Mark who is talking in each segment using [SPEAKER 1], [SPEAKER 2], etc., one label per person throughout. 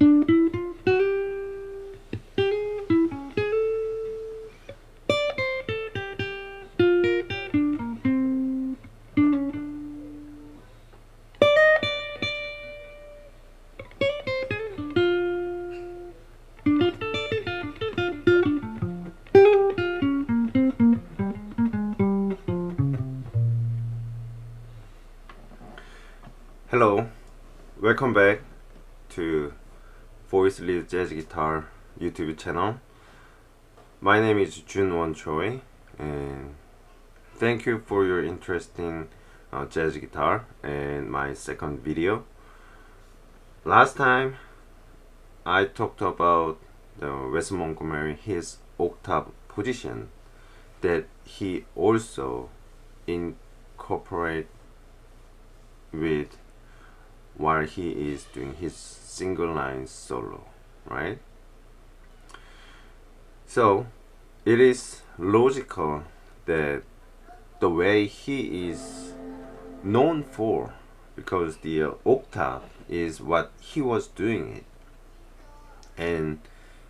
[SPEAKER 1] Hello, welcome back to Voice Lead Jazz Guitar YouTube channel. My name is Junwon Choi, and thank you for your interest in jazz guitar and my second video. Last time I talked about Wes Montgomery, his octave position that he also incorporate with while he is doing his single line solo, right? So it is logical that the way he is known for, because the octave is what he was doing it, and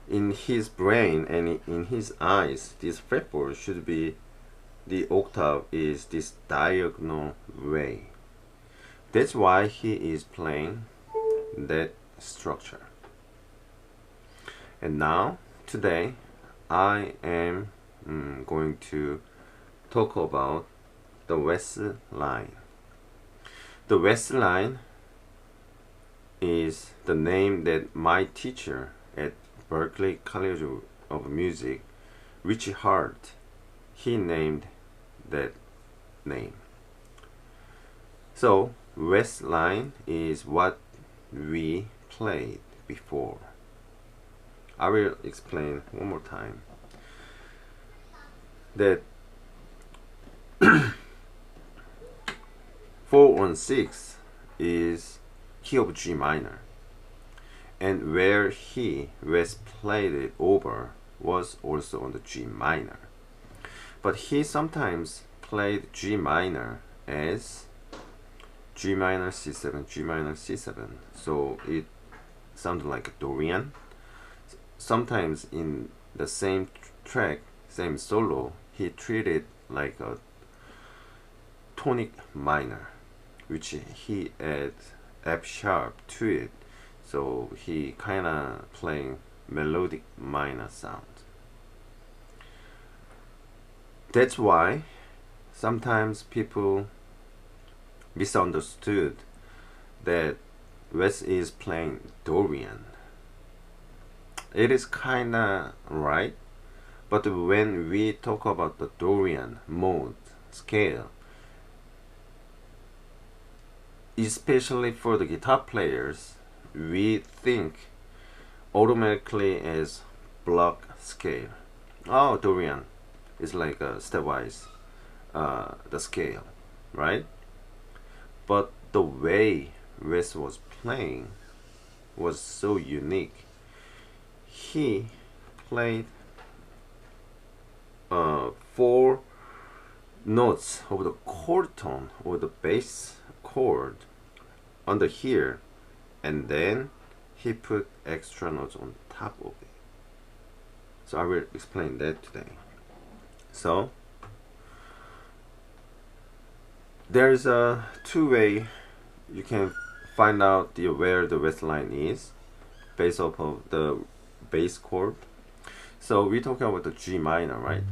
[SPEAKER 1] in his brain and in his eyes, this fretboard should be, the octave is this diagonal way. That's why he is playing that structure. And now, today, I am going to talk about the Wes line. The Wes line is the name that my teacher at Berklee College of Music, Richie Hart, he named that name. So Wes line is what we played before. I will explain one more time that 416 is key of G minor, and where Wes played it over was also on the G minor, but he sometimes played G minor as G minor C7, G minor C7, so it sounded like a Dorian. Sometimes in the same track, same solo, he treated like a tonic minor, which he adds F sharp to it, so he kinda playing melodic minor sound. That's why sometimes people misunderstood that Wes is playing Dorian. It is kinda right, but when we talk about the Dorian mode scale, especially for the guitar players, we think automatically as block scale. Oh, Dorian is like a stepwise the scale, right? But the way Wes was playing was so unique. He played 4 notes of the chord tone or the bass chord under here, and then he put extra notes on top of it. So I will explain that today. So there's a two-way you can find out where the Wes line is based off of the bass chord. So we're talking about the G minor, right?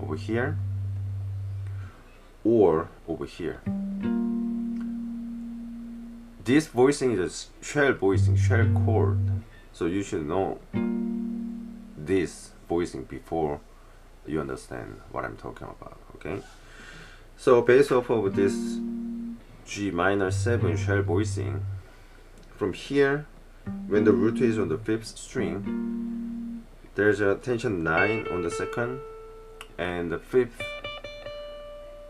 [SPEAKER 1] Over here or over here. This voicing is a shell voicing, shell chord. So you should know this voicing before you understand what I'm talking about, okay? So based off of this G minor 7 shell voicing, from here, when the root is on the 5th string, there's a tension 9 on the 2nd and the 5th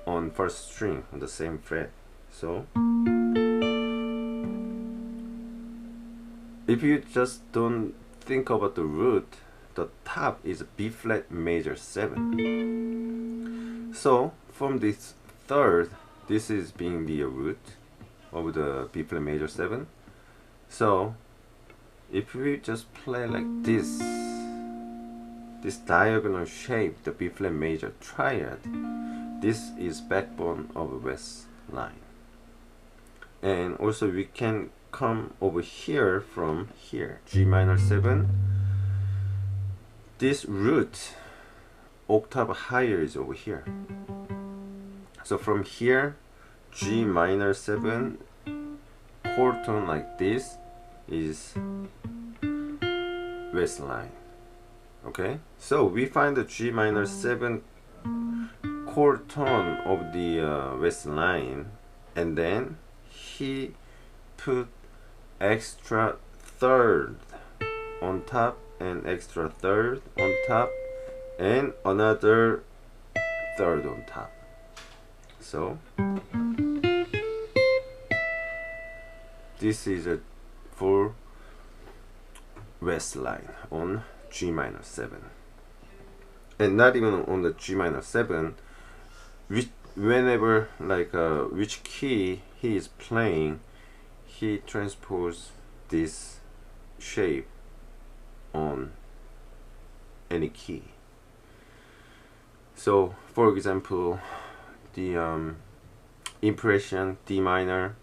[SPEAKER 1] on 1st string on the same fret. So if you just don't think about the root, the top is B flat major 7. So from this 3rd, this is being the root of the B flat major 7. So if we just play like this diagonal shape, the B flat major triad, this is backbone of West line. And also we can come over here from here, G minor 7. This root octave higher is over here. So from here, G minor 7 chord tone like this is West line. Okay, so we find the G minor 7 chord tone of the West line, and then he put extra third on top and extra third on top and another third on top. So this is a full West line on G minor 7, and not even on the G minor 7, which whenever like which key he is playing, he transposes this shape on any key. So for example, the impression D minor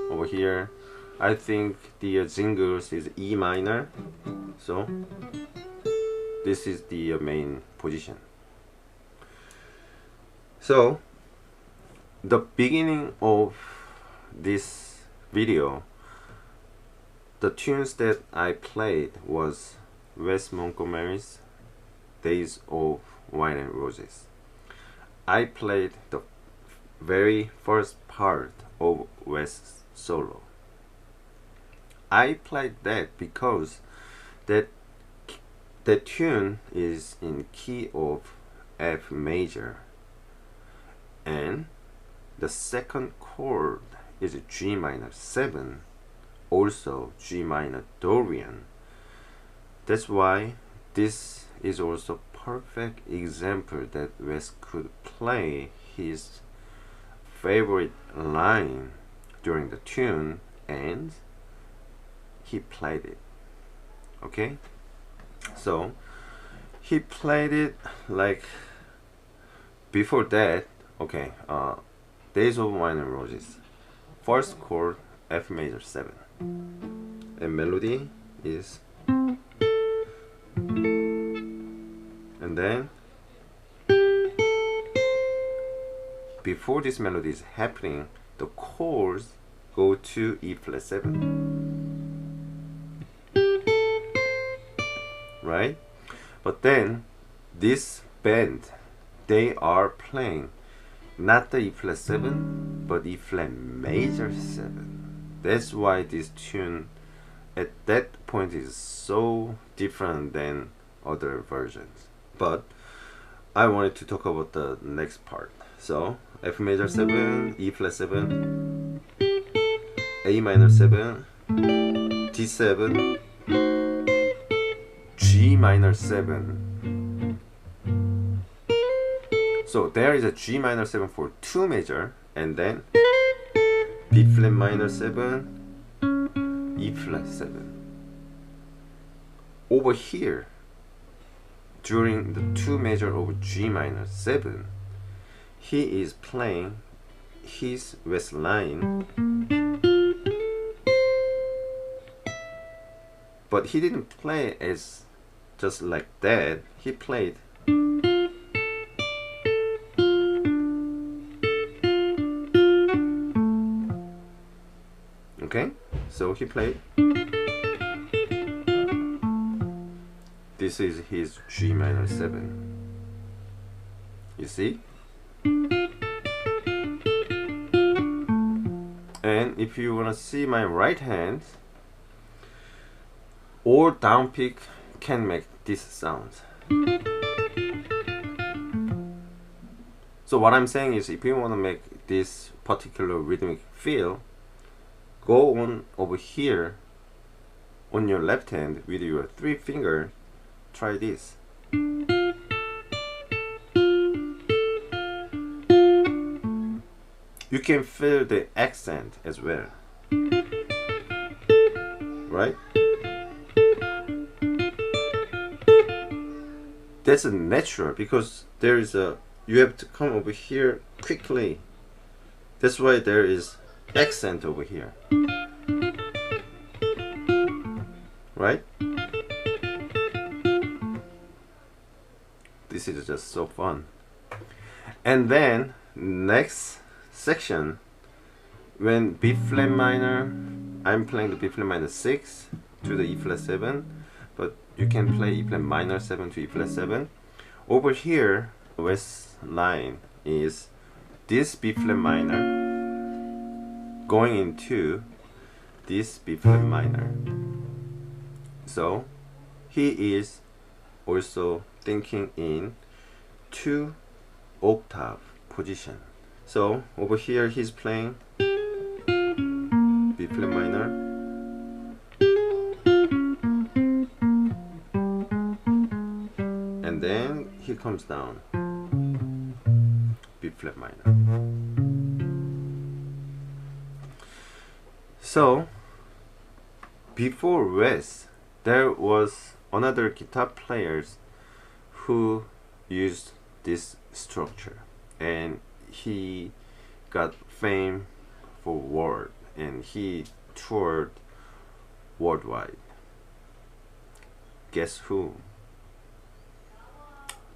[SPEAKER 1] over here, I think the jingles is E minor, so this is the main position. So the beginning of this video, the tunes that I played was Wes Montgomery's Days of Wine and Roses. I played the very first part of Wes' solo. I played that because that tune is in key of F major, and the second chord is G minor 7, also G minor Dorian. That's why this is also perfect example that Wes could play his favorite line during the tune, and he played it. Okay, so he played it like before that. Okay, Days of Wine and Roses, first chord F major 7, and melody is, and then before this melody is happening, the chords go to E flat 7, right? But then this band, they are playing not the E flat 7 but E flat major 7. That's why this tune at that point is so different than other versions. But I wanted to talk about the next part. So F major 7, E flat 7, A minor 7, D7, G minor 7. So there is a G minor 7 for 2 major, and then B flat minor 7, E flat 7. Over here, during the 2 major of G minor 7, he is playing his West line, but he didn't play as just like that. He played okay, so he played, this is his G minor 7. You see? And if you want to see my right hand, or down pick can make this sound. So what I'm saying is, if you want to make this particular rhythmic feel, go on over here on your left hand with your 3 fingers. Try this. You can feel the accent as well. right? That's a natural, because there is a, you have to come over here quickly. That's why there is accent over here, right? This is just so fun. And then next section, when B flat minor, I'm playing the B flat minor 6 to the E flat 7, but you can play E flat minor 7 to E flat 7. Over here, West's line is this B flat minor going into this B flat minor. So he is also thinking in 2 octave position. So over here he's playing B flat minor, and then he comes down B flat minor. So before West, there was another guitar players who used this structure, and he got fame for world, and he toured worldwide. Guess who?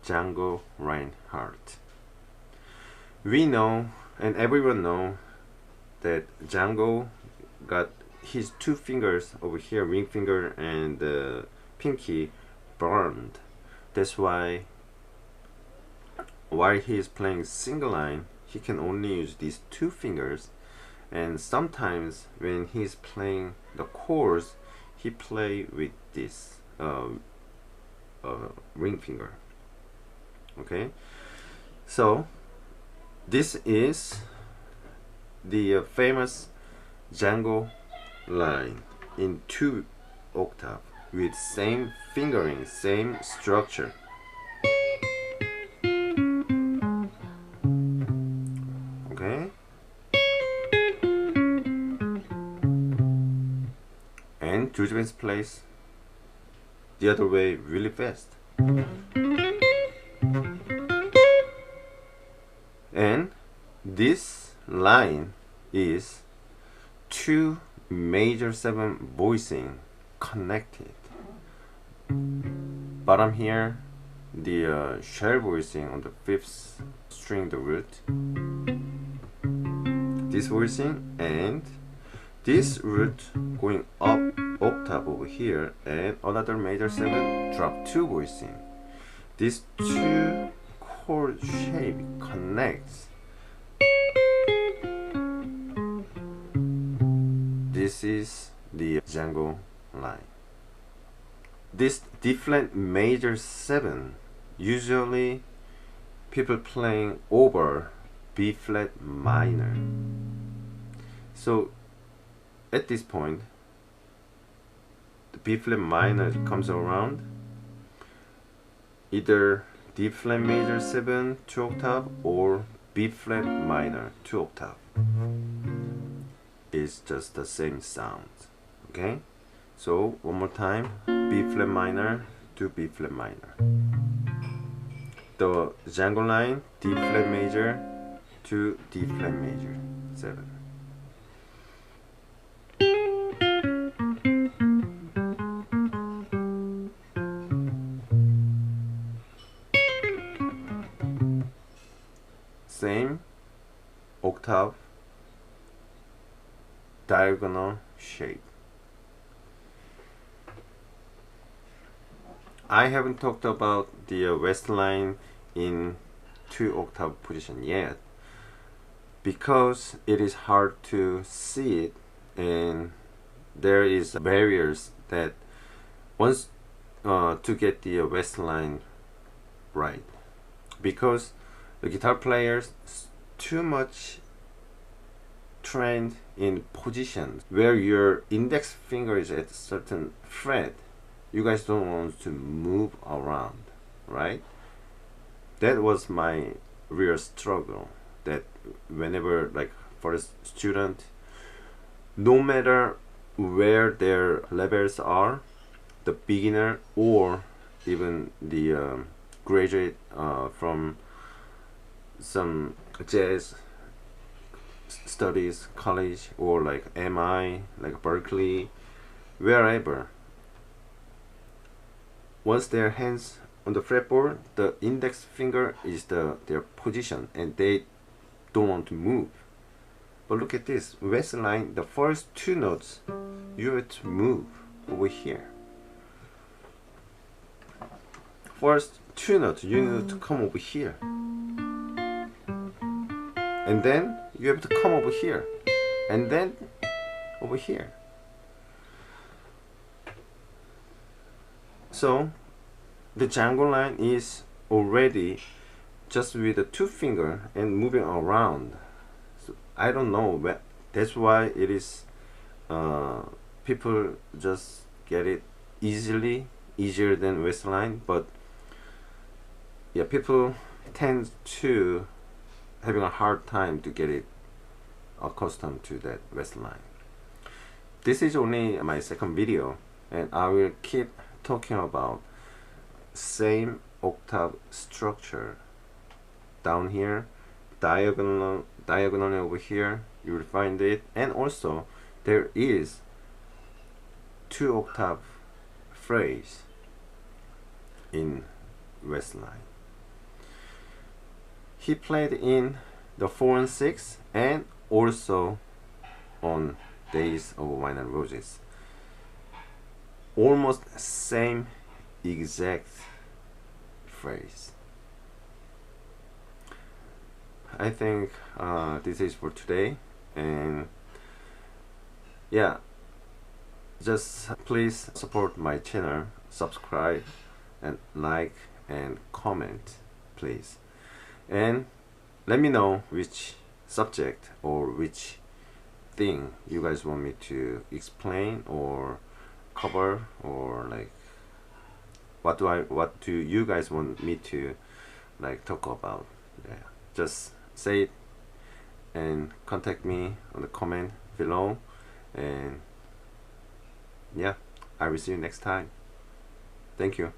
[SPEAKER 1] Django Reinhardt. We know, and everyone know, that Django got his 2 fingers over here, ring finger and pinky, burned. That's why while he is playing single line, he can only use these 2 fingers, and sometimes when he's playing the chords, he play with this ring finger. Okay, so this is the famous Django line in 2 octave with same fingering, same structure. Okay, and George Benson plays the other way really fast. And this line is 2 major 7 voicing connected. Bottom here, the shell voicing on the 5th string, the root, this voicing, and this root going up octave over here, and another major 7 drop 2 voicing. These 2 chord shape connects. This is the Django line. This D flat major 7, usually people playing over B flat minor. So at this point, the B flat minor comes around, either D flat major 7 2 octave or B flat minor 2 octave. It's just the same sound. Okay, so one more time, B flat minor to B flat minor. The Django line, D flat major to D flat major 7. Same octave, diagonal shape. I haven't talked about the West line in 2 octave position yet, because it is hard to see it, and there is barriers that once to get the West line right, because the guitar players too much trained in positions where your index finger is at a certain fret. You guys don't want to move around, right? That was my real struggle, that whenever, like for a student, no matter where their levels are, the beginner or even the graduate from some jazz studies college, or like MI, like Berkeley, wherever. Once their hands on the fretboard, the index finger is their position and they don't want to move. But look at this, West line, the first two notes you have to move over here. First two notes you need to come over here, and then you have to come over here, and then over here. So the Django line is already just with the two finger and moving around. So I don't know, but that's why it is people just get it easier than West line. But yeah, people tend to having a hard time to get it accustomed to that West line. This is only my second video, and I will keep talking about same-octave structure down here, diagonally over here you will find it, and also there is 2-octave phrase in West line. He played in the 4 and 6 and also on Days of Wine and Roses. Almost same exact phrase. I think this is for today, and yeah, just please support my channel, subscribe and like and comment please, and let me know which subject or which thing you guys want me to explain or cover, or like what do you guys want me to like talk about. Yeah, just say it and contact me on the comment below, and yeah, I will see you next time. Thank you.